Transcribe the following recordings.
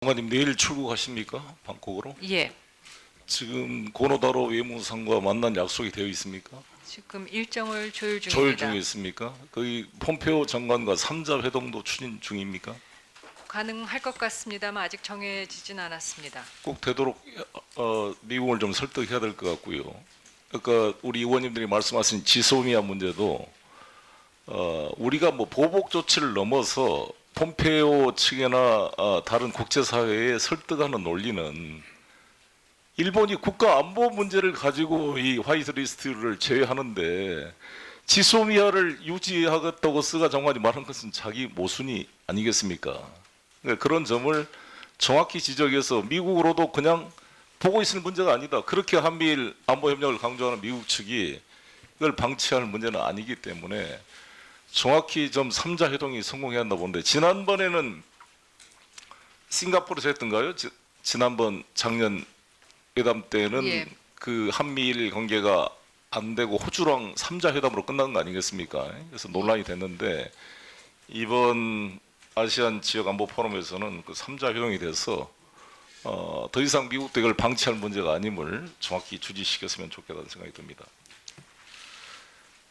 장관님 내일 출국하십니까? 방콕으로? 예, 지금 고노다로 외무상과 만난 약속이 되어 있습니까? 지금 일정을 조율 조율 중입니다. 중에 있습니까? 거기 폼페오 장관과 3자 회동도 추진 중입니까? 가능할 것 같습니다만 아직 정해지진 않았습니다. 꼭 되도록 미국을 좀 설득해야 될 것 같고요. 그러니까 우리 의원님들이 말씀하신 지소미아 문제도 우리가 뭐 보복 조치를 넘어서 폼페오 측이나 다른 국제사회에 설득하는 논리는 일본이 국가 안보 문제를 가지고 이 화이트리스트를 제외하는데 지소미아를 유지하겠다고 스가 장관이 말한 것은 자기 모순이 아니겠습니까? 그러니까 그런 점을 정확히 지적해서 미국으로도 그냥 보고 있을 문제가 아니다. 그렇게 한미일 안보 협력을 강조하는 미국 측이 이걸 방치할 문제는 아니기 때문에 정확히 좀 3자 회동이 성공해야 한다 보는데 지난번에는 싱가포르에서 했던가요? 지난번 작년 회담 때는 예. 그 한미일 관계가 안 되고 호주랑 3자 회담으로 끝난 거 아니겠습니까? 그래서 논란이 됐는데 이번 아시안 지역 안보 포럼에서는 그 3자 회동이 돼서 더 이상 미국도 이걸 방치할 문제가 아님을 정확히 주지시켰으면 좋겠다는 생각이 듭니다.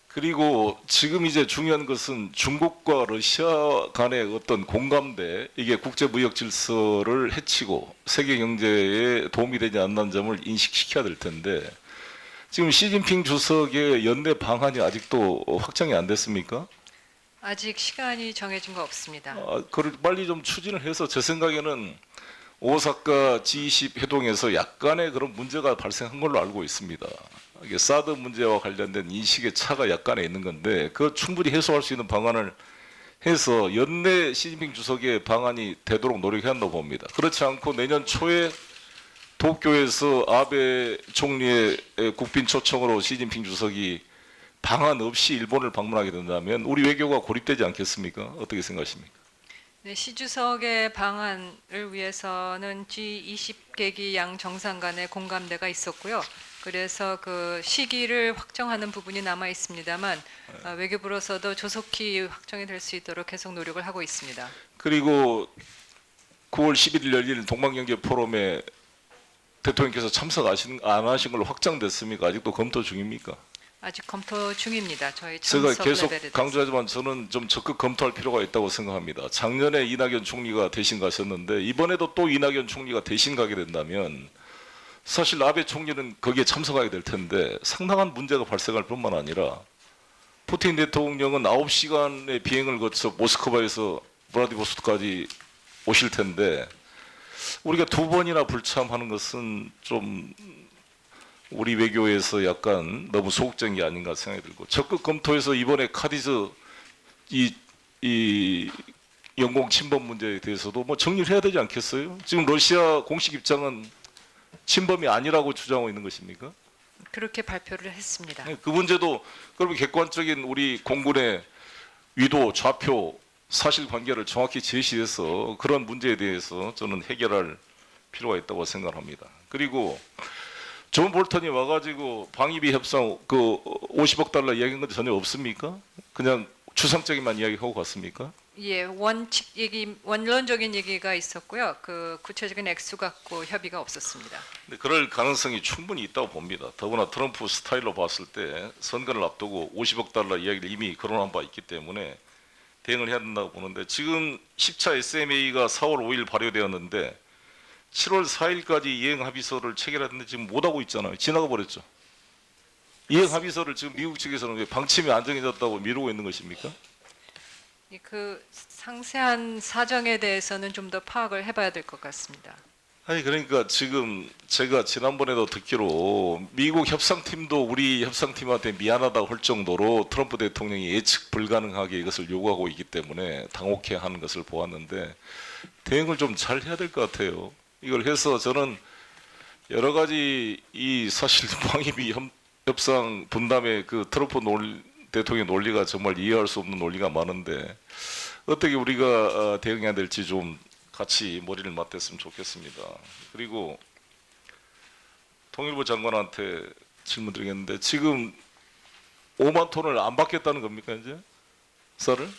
그리고 지금 이제 중요한 것은 중국과 러시아 간의 어떤 공감대, 이게 국제무역 질서를 해치고 세계 경제에 도움이 되지 않는 점을 인식시켜야 될 텐데 지금 시진핑 주석의 연내 방안이 아직도 확정이 안 됐습니까? 아직 시간이 정해진 거 없습니다. 그걸 빨리 좀 추진을 해서 제 생각에는 오사카 G20 회동에서 약간의 그런 문제가 발생한 걸로 알고 있습니다. 이게 사드 문제와 관련된 인식의 차가 약간의 있는 건데 그 충분히 해소할 수 있는 방안을 해서 연내 시진핑 주석의 방안이 되도록 노력해야 한다고 봅니다. 그렇지 않고 내년 초에 도쿄에서 아베 총리의 국빈 초청으로 시진핑 주석이 방안 없이 일본을 방문하게 된다면 우리 외교가 고립되지 않겠습니까? 어떻게 생각하십니까? 네, 시 주석의 방안을 위해서는 G20개기 양 정상 간의 공감대가 있었고요. 그래서 그 시기를 확정하는 부분이 남아 있습니다만 외교부로서도 조속히 확정이 될 수 있도록 계속 노력을 하고 있습니다. 그리고 9월 11일 열릴 동방경제 포럼에 대통령께서 참석 안 하신 걸로 확정됐습니까? 아직도 검토 중입니까? 아직 검토 중입니다. 저희 제가 참석 계속 레벨에 대해서. 강조하지만 저는 좀 적극 검토할 필요가 있다고 생각합니다. 작년에 이낙연 총리가 대신 가셨는데 이번에도 또 이낙연 총리가 대신 가게 된다면 사실 아베 총리는 거기에 참석하게 될 텐데 상당한 문제가 발생할 뿐만 아니라 푸틴 대통령은 9시간의 비행을 거쳐 모스크바에서 브라디보스토크까지 오실 텐데 우리가 두 번이나 불참하는 것은 좀 우리 외교에서 약간 너무 소극적인 게 아닌가 생각이 들고 적극 검토해서 이번에 카디즈 이 영공 침범 문제에 대해서도 뭐 정리를 해야 되지 않겠어요? 지금 러시아 공식 입장은 침범이 아니라고 주장하고 있는 것입니까? 그렇게 발표를 했습니다. 그 문제도 그러면 객관적인 우리 공군의 위도, 좌표, 사실관계를 정확히 제시해서 그런 문제에 대해서 저는 해결할 필요가 있다고 생각합니다. 그리고 존 볼턴이 와가지고 방위비 협상 그 50억 달러 이야기한 건 전혀 없습니까? 그냥 추상적인만 이야기하고 갔습니까? 예, 원칙 얘기, 원론적인 얘기가 있었고요. 그 구체적인 액수 갖고 협의가 없었습니다. 근데 그럴 가능성이 충분히 있다고 봅니다. 더구나 트럼프 스타일로 봤을 때 선거를 앞두고 50억 달러 이야기를 이미 거론한 바 있기 때문에 대응을 해야 된다고 보는데 지금 10차 SMA가 4월 5일 발효되었는데 7월 4일까지 이행 합의서를 체결했는데 지금 못하고 있잖아요. 지나가 버렸죠. 이행 합의서를 지금 미국 측에서는 왜 방침이 안 정해졌다고 미루고 있는 것입니까? 그 상세한 사정에 대해서는 좀 더 파악을 해봐야 될 것 같습니다. 아니 그러니까 지금 제가 지난번에도 듣기로 미국 협상팀도 우리 협상팀한테 미안하다고 할 정도로 트럼프 대통령이 예측 불가능하게 이것을 요구하고 있기 때문에 당혹해하는 것을 보았는데 대응을 좀 잘 해야 될 것 같아요. 이걸 해서 저는 여러 가지 이 사실 방위비 협상 분담의 그 트럼프 대통령의 논리가 정말 이해할 수 없는 논리가 많은데 어떻게 우리가 대응해야 될지 좀 같이 머리를 맞댔으면 좋겠습니다. 그리고 통일부 장관한테 질문 드리겠는데 지금 5만 톤을 안 받겠다는 겁니까 이제? 쌀을?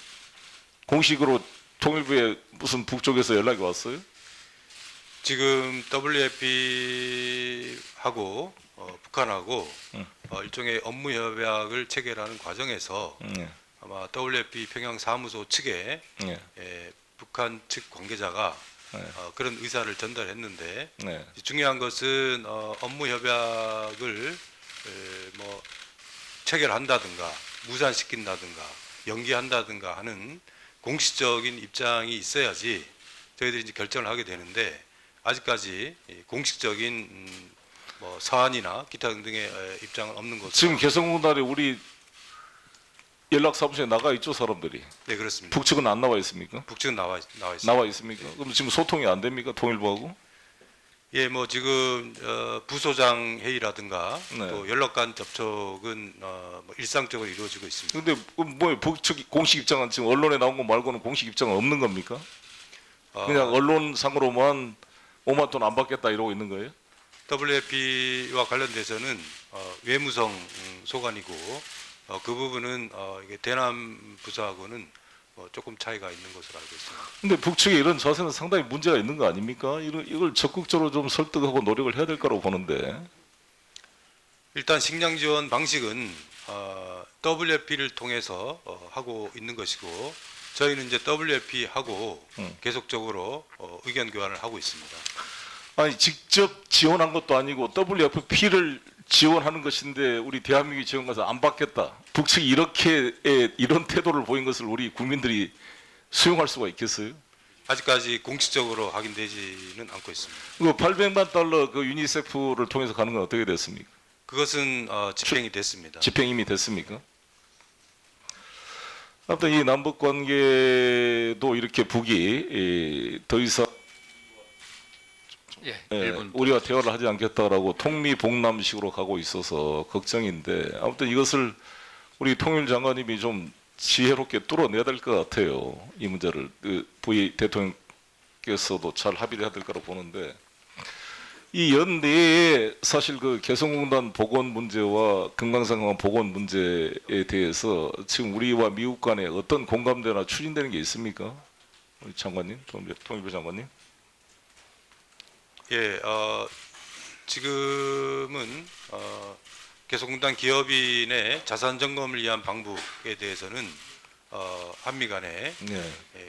공식으로 통일부에 무슨 북쪽에서 연락이 왔어요? 지금 WFP하고 북한하고 일종의 업무 협약을 체결하는 과정에서 네. 아마 WFP 평양 사무소 측에 네. 북한 측 관계자가 네. 그런 의사를 전달했는데 네. 중요한 것은 업무 협약을 뭐 체결한다든가 무산시킨다든가 연기한다든가 하는 공식적인 입장이 있어야지 저희들이 이제 결정을 하게 되는데 아직까지 공식적인 뭐 사안이나 기타 등등의 입장은 없는 것으로 지금 개성공단에 우리 연락사무소에 나가 있죠, 사람들이. 네 그렇습니다. 북측은 안 나와 있습니까? 북측은 나와 있습니다. 나와 있습니까? 그럼 지금 소통이 안 됩니까? 통일부하고? 예, 뭐 지금 부소장 회의라든가 네. 또 연락간 접촉은 뭐 일상적으로 이루어지고 있습니다. 근데 뭐 북측 공식 입장은 지금 언론에 나온 거 말고는 공식 입장은 없는 겁니까? 그냥 언론상으로만 5만 돈 안 받겠다 이러고 있는 거예요? WFP와 관련돼서는 외무성 소관이고 그 부분은 이게 대남 부서하고는 조금 차이가 있는 것으로 알고 있습니다. 근데 북측의 이런 자세는 상당히 문제가 있는 거 아닙니까? 이걸 적극적으로 좀 설득하고 노력을 해야 될 거라고 보는데. 일단 식량 지원 방식은 WFP를 통해서 하고 있는 것이고 저희는 이제 WFP하고 계속적으로 의견 교환을 하고 있습니다. 아니 직접 지원한 것도 아니고 WFP를 지원하는 것인데 우리 대한민국이 지원 가서 안 받겠다. 북측이 이런 태도를 보인 것을 우리 국민들이 수용할 수가 있겠어요? 아직까지 공식적으로 확인되지는 않고 있습니다. 그 800만 달러 그 유니세프를 통해서 가는 건 어떻게 됐습니까? 그것은 집행이 됐습니다. 집행 이미 됐습니까? 아무튼 이 남북 관계도 이렇게 북이 더 이상 예, 예, 1분. 우리와 대화를 하지 않겠다라고 통미봉남식으로 가고 있어서 걱정인데 아무튼 이것을 우리 통일장관님이 좀 지혜롭게 뚫어내야 될 것 같아요. 이 문제를 부위 대통령께서도 잘 합의를 해야 될 거라고 보는데 이 연내에 사실 그 개성공단 복원 문제와 금강산강 복원 문제에 대해서 지금 우리와 미국 간에 어떤 공감대나 추진되는 게 있습니까? 우리 장관님, 통일부 장관님. 예, 지금은 개성공단 기업인의 자산 점검을 위한 방북에 대해서는 한미 간에 네.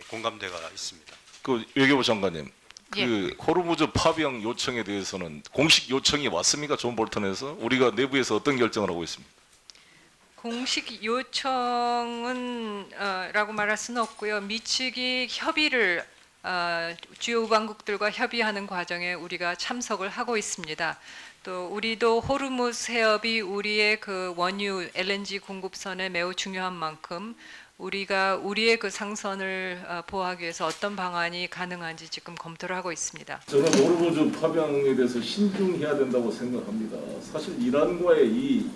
공감대가 있습니다. 그 외교부 장관님, 예. 그 호르무즈 파병 요청에 대해서는 공식 요청이 왔습니까? 존 볼턴에서 우리가 내부에서 어떤 결정을 하고 있습니까? 공식 요청은 라고 말할 수는 없고요. 미측이 협의를 주요 우방국들과 협의하는 과정에 우리가 참석을 하고 있습니다. 또 우리도 호르무즈 해협이 우리의 그 원유 LNG 공급선에 매우 중요한 만큼 우리가 우리의 그 상선을 보호하기 위해서 어떤 방안이 가능한지 지금 검토를 하고 있습니다. 저는 호르무즈 파병에 대해서 신중해야 된다고 생각합니다. 사실 이란과의 이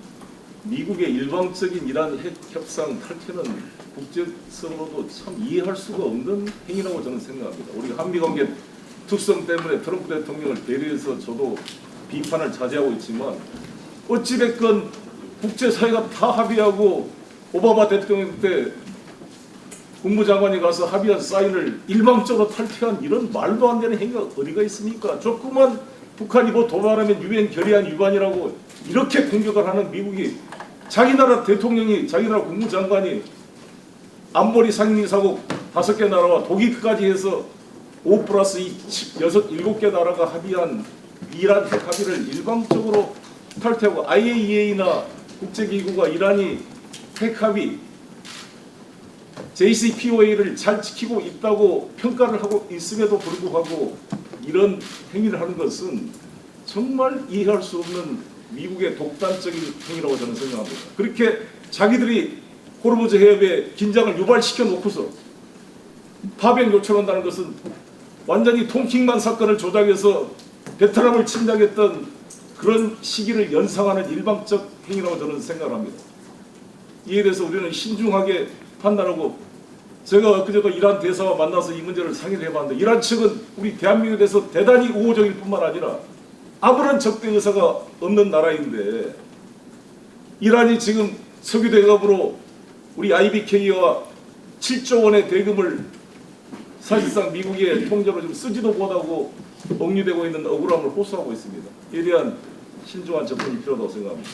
미국의 일방적인 이란 핵 협상 탈퇴는 국제적으로도 참 이해할 수가 없는 행위라고 저는 생각합니다. 우리가 한미 관계 특성 때문에 트럼프 대통령을 배려해서 저도 비판을 자제하고 있지만 어찌됐건 국제사회가 다 합의하고 오바마 대통령 때 국무장관이 가서 합의한 사인을 일방적으로 탈퇴한 이런 말도 안 되는 행위가 어디가 있습니까? 조그만 북한이 뭐 도발하면 유엔 결의안 위반이라고 이렇게 공격을 하는 미국이 자기 나라 대통령이 자기 나라 국무장관이 안보리 상임이사국 5개 나라와 독일까지 해서 5+2 7개 나라가 합의한 이란 핵 합의를 일방적으로 탈퇴하고 IAEA나 국제기구가 이란이 핵 합의 JCPOA를 잘 지키고 있다고 평가를 하고 있음에도 불구하고 이런 행위를 하는 것은 정말 이해할 수 없는 미국의 독단적인 행위라고 저는 생각합니다. 그렇게 자기들이 호르무즈 해협에 긴장을 유발시켜 놓고서 파병 요청한다는 것은 완전히 통킹만 사건을 조작해서 베트남을 침략했던 그런 시기를 연상하는 일방적 행위라고 저는 생각합니다. 이에 대해서 우리는 신중하게 판단하고 제가 그제도 이란 대사와 만나서 이 문제를 상의를 해봤는데 이란 측은 우리 대한민국에 대해서 대단히 우호적일 뿐만 아니라 아무런 적대 의사가 없는 나라인데 이란이 지금 석유 대납으로 우리 IBK와 7조 원의 대금을 사실상 미국의 통제로 좀 쓰지도 못하고 억류되고 있는 억울함을 호소하고 있습니다. 이에 대한 신중한 접근이 필요하다고 생각합니다.